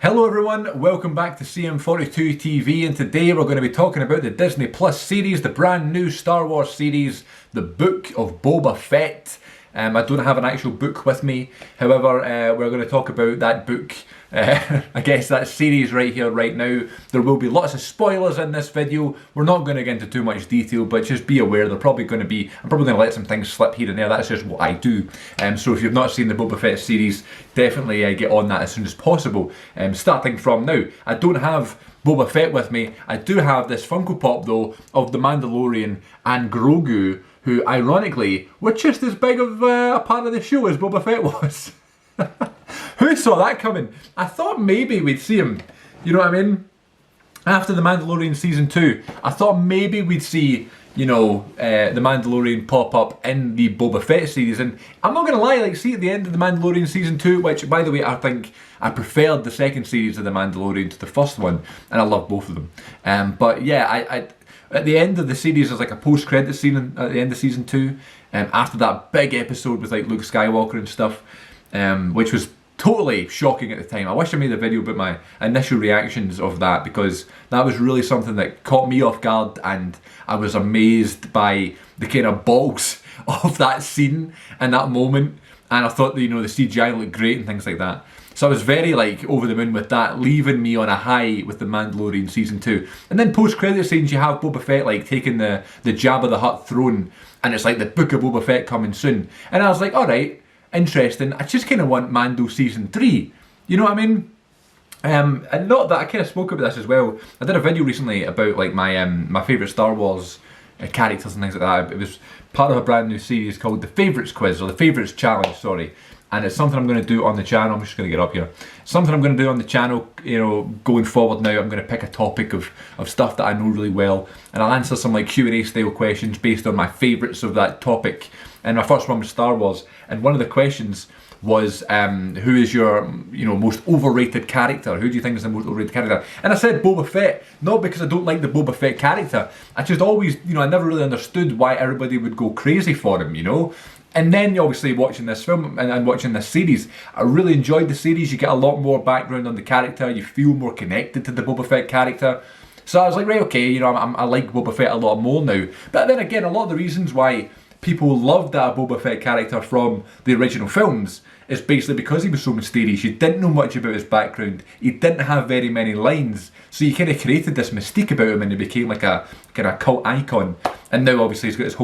Hello everyone, welcome back to CM42 TV, and today we're going to be talking about the Disney Plus series, the brand new Star Wars series, The Book of Boba Fett. I don't have an actual book with me, however, we're going to talk about that book, I guess that series right here, right now. There will be lots of spoilers in this video. We're not going to get into too much detail, but just be aware I'm probably going to let some things slip here and there. That's just what I do. So if you've not seen the Boba Fett series, definitely get on that as soon as possible. Starting from now, I don't have Boba Fett with me. I do have this Funko Pop though of the Mandalorian and Grogu, who ironically were just as big of a part of the show as Boba Fett was. Who saw that coming? I thought maybe we'd see him, you know what I mean? After the Mandalorian Season 2, I thought maybe we'd see, you know, the Mandalorian pop up in the Boba Fett series. And I'm not going to lie, like, see at the end of the Mandalorian Season 2, which, by the way, I think I preferred the second series of the Mandalorian to the first one, and I love both of them. But yeah, I at the end of the series, there's like a post-credit scene at the end of Season 2, after that big episode with like Luke Skywalker and stuff, which was totally shocking at the time. I wish I made a video about my initial reactions of that, because that was really something that caught me off guard, and I was amazed by the kind of balls of that scene and that moment, and I thought that, you know, the CGI looked great and things like that. So I was very like over the moon with that, leaving me on a high with the Mandalorian Season 2. And then post-credit scenes, you have Boba Fett like taking the Jabba the Hutt throne, and it's like the Book of Boba Fett coming soon. And I was like, alright, interesting. I just kind of want Mando Season 3. You know what I mean? And not that, I kind of spoke about this as well. I did a video recently about like my favourite Star Wars characters and things like that. It was part of a brand new series called the Favourites Quiz, or the Favourites Challenge, sorry. And it's something I'm going to do on the channel. I'm just going to get up here. Something I'm going to do on the channel, you know, going forward now. I'm going to pick a topic of stuff that I know really well, and I'll answer some like Q&A style questions based on my favourites of that topic. And my first one was Star Wars, and one of the questions was, who is your, you know, most overrated character? Who do you think is the most overrated character? And I said Boba Fett, not because I don't like the Boba Fett character. I just always, you know, I never really understood why everybody would go crazy for him, you know? And then obviously watching this film and watching this series, I really enjoyed the series. You get a lot more background on the character, you feel more connected to the Boba Fett character. So I was like, right, okay, you know, I like Boba Fett a lot more now. But then again, a lot of the reasons why people loved that Boba Fett character from the original films is basically because he was so mysterious. You didn't know much about his background. He didn't have very many lines. So you kind of created this mystique about him, and he became like a kind of cult icon. And now obviously he's got this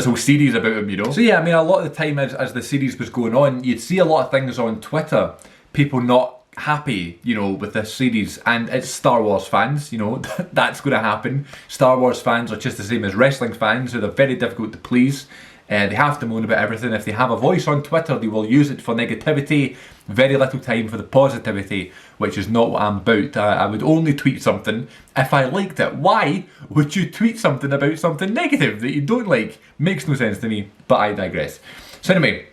whole series about him, you know. So yeah, I mean, a lot of the time as the series was going on, you'd see a lot of things on Twitter, people not happy, you know, with this series, and it's Star Wars fans, you know, that's going to happen. Star Wars fans are just the same as wrestling fans, so they're very difficult to please. They have to moan about everything. If they have a voice on Twitter, they will use it for negativity, very little time for the positivity, which is not what I'm about. I would only tweet something if I liked it. Why would you tweet something about something negative that you don't like? Makes no sense to me, but I digress. So anyway,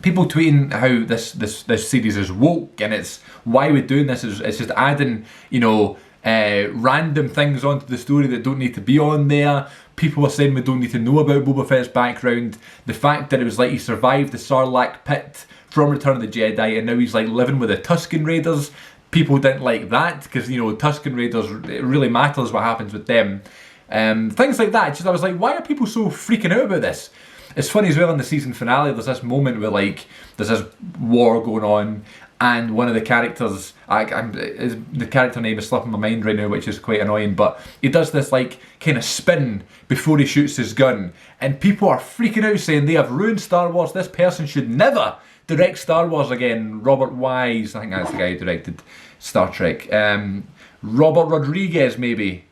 people tweeting how this series is woke, and it's why we're doing this is it's just adding, you know, random things onto the story that don't need to be on there. People are saying we don't need to know about Boba Fett's background. The fact that it was like he survived the Sarlacc pit from Return of the Jedi, and now he's like living with the Tusken Raiders. People didn't like that, because, you know, Tusken Raiders, it really matters what happens with them. Things like that. Just, I was like, why are people so freaking out about this? It's funny as well, in the season finale, there's this moment where like there's this war going on, and one of the characters, the character name is slipping my mind right now, which is quite annoying, but he does this like kind of spin before he shoots his gun, and people are freaking out saying they have ruined Star Wars, this person should never direct Star Wars again. Robert Wise, I think that's the guy who directed Star Trek. Robert Rodriguez maybe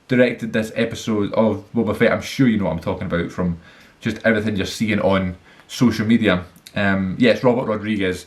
directed this episode of Boba Fett. I'm sure you know what I'm talking about from just everything you're seeing on social media. Yes, Robert Rodriguez.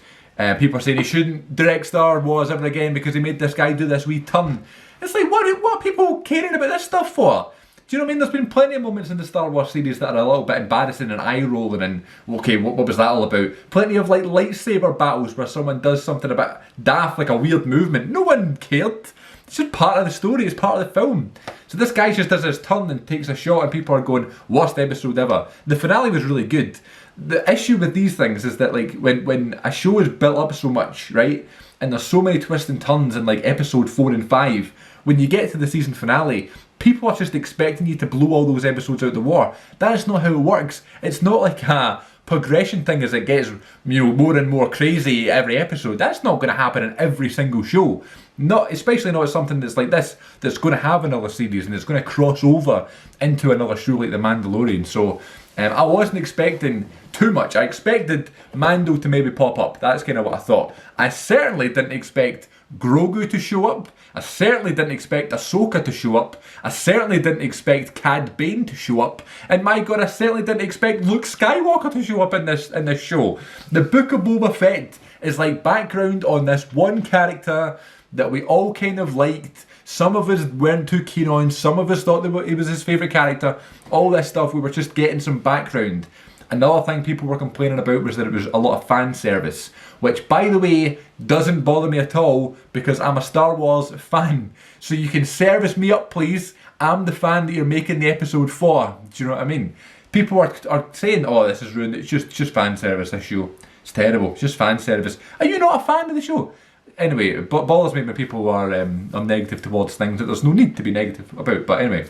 People are saying he shouldn't direct Star Wars ever again because he made this guy do this wee turn. It's like, what are people caring about this stuff for? Do you know what I mean? There's been plenty of moments in the Star Wars series that are a little bit embarrassing and eye-rolling and, okay, what was that all about? Plenty of like lightsaber battles where someone does something a bit daft, like a weird movement. No one cared. It's just part of the story, it's part of the film. So this guy just does his turn and takes a shot, and people are going, worst episode ever. The finale was really good. The issue with these things is that, like, when a show is built up so much, right, and there's so many twists and turns in like episode 4 and 5. When you get to the season finale, people are just expecting you to blow all those episodes out the water. That's not how it works. It's not like a progression thing as it gets, more and more crazy every episode. That's not going to happen in every single show. Not, especially not something that's like this, that's going to have another series and it's going to cross over into another show like The Mandalorian. So I wasn't expecting too much. I expected Mando to maybe pop up. That's kind of what I thought. I certainly didn't expect Grogu to show up. I certainly didn't expect Ahsoka to show up. I certainly didn't expect Cad Bane to show up. And my god, I certainly didn't expect Luke Skywalker to show up in this show. The Book of Boba Fett is like background on this one character that we all kind of liked. Some of us weren't too keen on. Some of us thought that he was his favourite character. All this stuff, we were just getting some background. Another thing people were complaining about was that it was a lot of fan service, which, by the way, doesn't bother me at all because I'm a Star Wars fan. So you can service me up, please. I'm the fan that you're making the episode for. Do you know what I mean? People are saying, oh, this is ruined. It's just fan service, this show. It's terrible. It's just fan service. Are you not a fan of the show? Anyway, it bothers me when people are negative towards things that there's no need to be negative about. But anyway.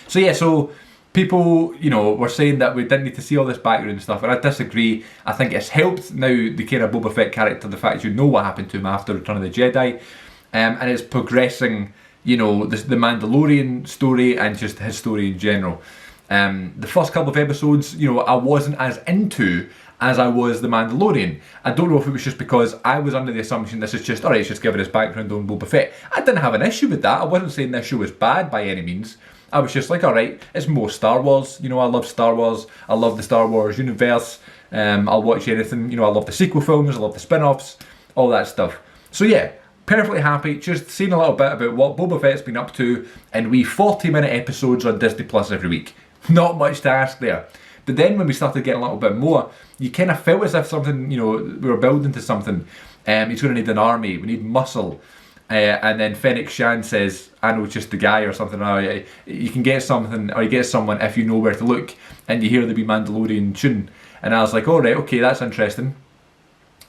So yeah, so people, were saying that we didn't need to see all this background and stuff, and I disagree. I think it's helped now the kind of Boba Fett character, the fact you know what happened to him after Return of the Jedi, and it's progressing, the Mandalorian story and just his story in general. The first couple of episodes, I wasn't as into as I was The Mandalorian. I don't know if it was just because I was under the assumption this is just, alright, it's just giving us background on Boba Fett. I didn't have an issue with that. I wasn't saying this show was bad by any means. I was just like, alright, it's more Star Wars. I love Star Wars. I love the Star Wars universe. I'll watch anything. I love the sequel films. I love the spin-offs. All that stuff. So yeah, perfectly happy. Just seeing a little bit about what Boba Fett's been up to in wee 40-minute episodes on Disney Plus every week. Not much to ask there. But then when we started getting a little bit more, you kind of felt as if something, we were building to something. He's going to need an army. We need muscle. And then Fennec Shan says, I know just the guy or something. You can get something, or you get someone if you know where to look. And you hear the wee Mandalorian tune. And I was like, all right, okay, that's interesting.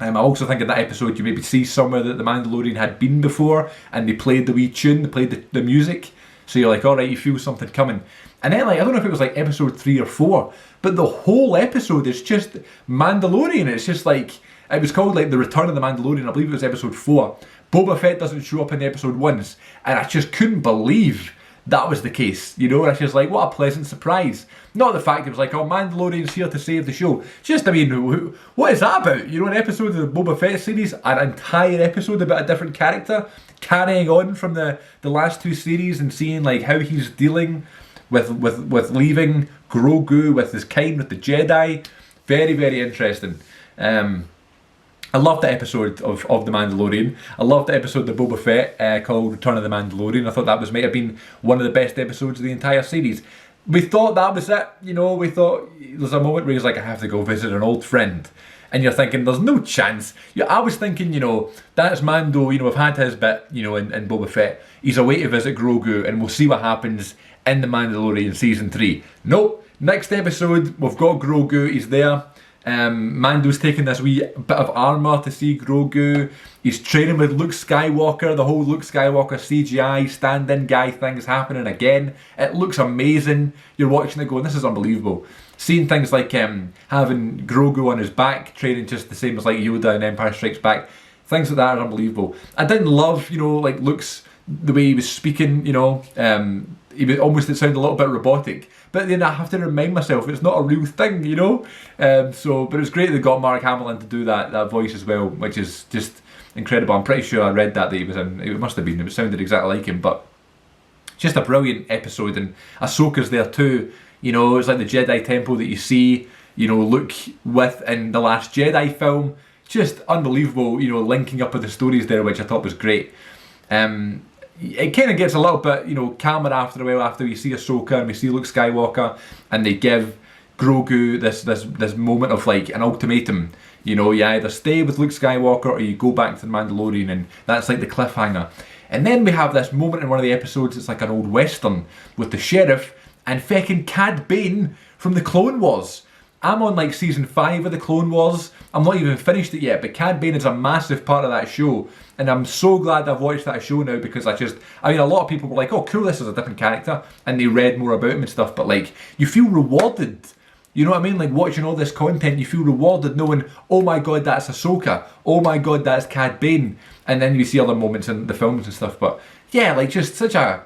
I also think in that episode you maybe see somewhere that the Mandalorian had been before, and they played the wee tune, they played the music. So you're like, all right, you feel something coming. And then, I don't know if it was like episode 3 or 4, but the whole episode is just Mandalorian. It's just like, it was called like The Return of the Mandalorian. I believe it was episode 4. Boba Fett doesn't show up in the episode once, and I just couldn't believe that was the case. And I was just like, what a pleasant surprise. Not the fact it was like, oh, Mandalorian's here to save the show. Just, what is that about? An episode of the Boba Fett series, an entire episode about a different character, carrying on from the last 2 series and seeing like how he's dealing with leaving Grogu, with his kind with the Jedi. Very, very interesting. I loved the episode of The Mandalorian. I loved the episode of Boba Fett called Return of the Mandalorian. I thought that might have been one of the best episodes of the entire series. We thought that was it. We thought there's a moment where he's like, I have to go visit an old friend. And you're thinking, there's no chance. I was thinking, that's Mando, we've had his bit, in Boba Fett. He's away to visit Grogu, and we'll see what happens in The Mandalorian Season 3. Nope. Next episode, we've got Grogu, he's there. Mando's taking this wee bit of armour to see Grogu. He's training with Luke Skywalker. The whole Luke Skywalker CGI stand-in guy thing is happening again. It looks amazing. You're watching it going, this is unbelievable. Seeing things like having Grogu on his back, training just the same as like Yoda in Empire Strikes Back. Things like that are unbelievable. I didn't love, like Luke's, the way he was speaking, it sounded a little bit robotic. But then I have to remind myself it's not a real thing, but it was great they got Mark Hamill to do that voice as well, which is just incredible. I'm pretty sure I read that he was in, it must have been, it sounded exactly like him, but just a brilliant episode. And Ahsoka's there too, it's like the Jedi Temple that you see, Luke with in The Last Jedi film. Just unbelievable, linking up with the stories there, which I thought was great. It kind of gets a little bit, calmer after a while, after we see Ahsoka and we see Luke Skywalker, and they give Grogu this moment of like an ultimatum. You either stay with Luke Skywalker or you go back to the Mandalorian, and that's like the cliffhanger. And then we have this moment in one of the episodes, it's like an old western with the sheriff and feckin' Cad Bane from the Clone Wars. I'm on like season 5 of the Clone Wars. I'm not even finished it yet, but Cad Bane is a massive part of that show. And I'm so glad I've watched that show now, because I mean, a lot of people were like, oh cool, this is a different character, and they read more about him and stuff, but like, you feel rewarded. You know what I mean? Like, watching all this content, you feel rewarded knowing, oh my god, that's Ahsoka. Oh my god, that's Cad Bane. And then you see other moments in the films and stuff. But yeah, like, just such a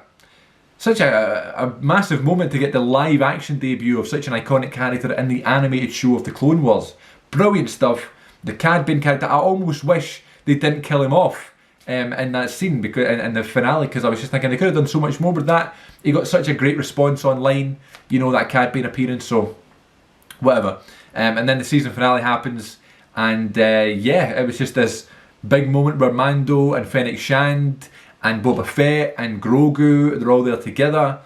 massive moment to get the live action debut of such an iconic character in the animated show of the Clone Wars. Brilliant stuff. The Cad Bane character, I almost wish they didn't kill him off in that scene, because in the finale, because I was just thinking they could have done so much more with that. He got such a great response online, you know, that Cad Bane appearance, so whatever. And then the season finale happens, and yeah, it was just this big moment where Mando and Fennec Shand and Boba Fett and Grogu, they're all there together.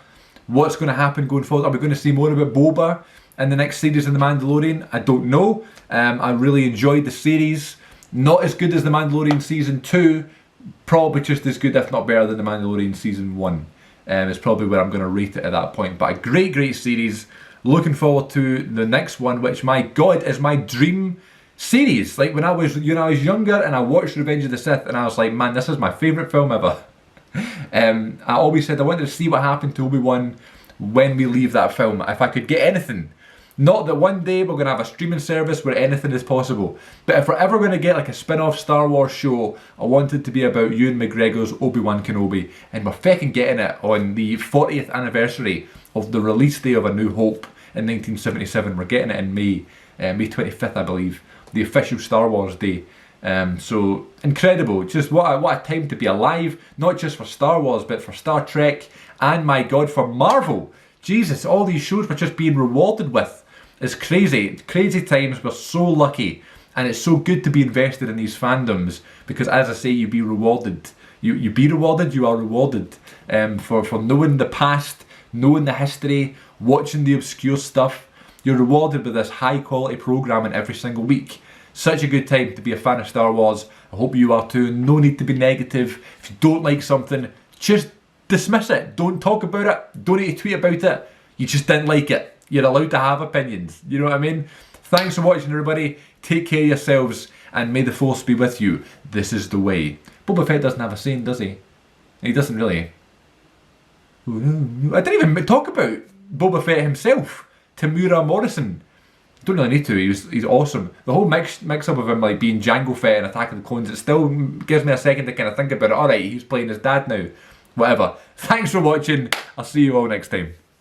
What's going to happen going forward? Are we going to see more about Boba in the next series in The Mandalorian? I don't know. I really enjoyed the series. Not as good as The Mandalorian Season 2, probably just as good, if not better, than The Mandalorian Season 1. It's probably where I'm going to rate it at that point. But a great, great series. Looking forward to the next one, which, my god, is my dream series. Like, when I was younger and I watched Revenge of the Sith, and I was like, man, this is my favourite film ever. I always said I wanted to see what happened to Obi-Wan when we leave that film. If I could get anything. Not that one day we're going to have a streaming service where anything is possible. But if we're ever going to get like a spin-off Star Wars show, I want it to be about Ewan McGregor's Obi-Wan Kenobi. And we're fecking getting it on the 40th anniversary of the release day of A New Hope in 1977. We're getting it in May 25th, I believe. The official Star Wars day. So incredible. Just what a time to be alive. Not just for Star Wars, but for Star Trek. And my god, for Marvel. Jesus, all these shows we're just being rewarded with. It's crazy. Crazy times. We're so lucky. And it's so good to be invested in these fandoms. Because as I say, you be rewarded. You be rewarded, you are rewarded. For knowing the past, knowing the history, watching the obscure stuff. You're rewarded with this high quality programming every single week. Such a good time to be a fan of Star Wars. I hope you are too. No need to be negative. If you don't like something, just dismiss it. Don't talk about it. Don't need to tweet about it. You just didn't like it. You're allowed to have opinions. You know what I mean? Thanks for watching, everybody. Take care of yourselves, and may the Force be with you. This is the way. Boba Fett doesn't have a saying, does he? He doesn't really. I didn't even talk about Boba Fett himself. Tamura Morrison. Don't really need to. He's awesome. The whole mix up of him like being Jango Fett and Attack of the Clones, it still gives me a second to kind of think about it. Alright, he's playing his dad now. Whatever. Thanks for watching. I'll see you all next time.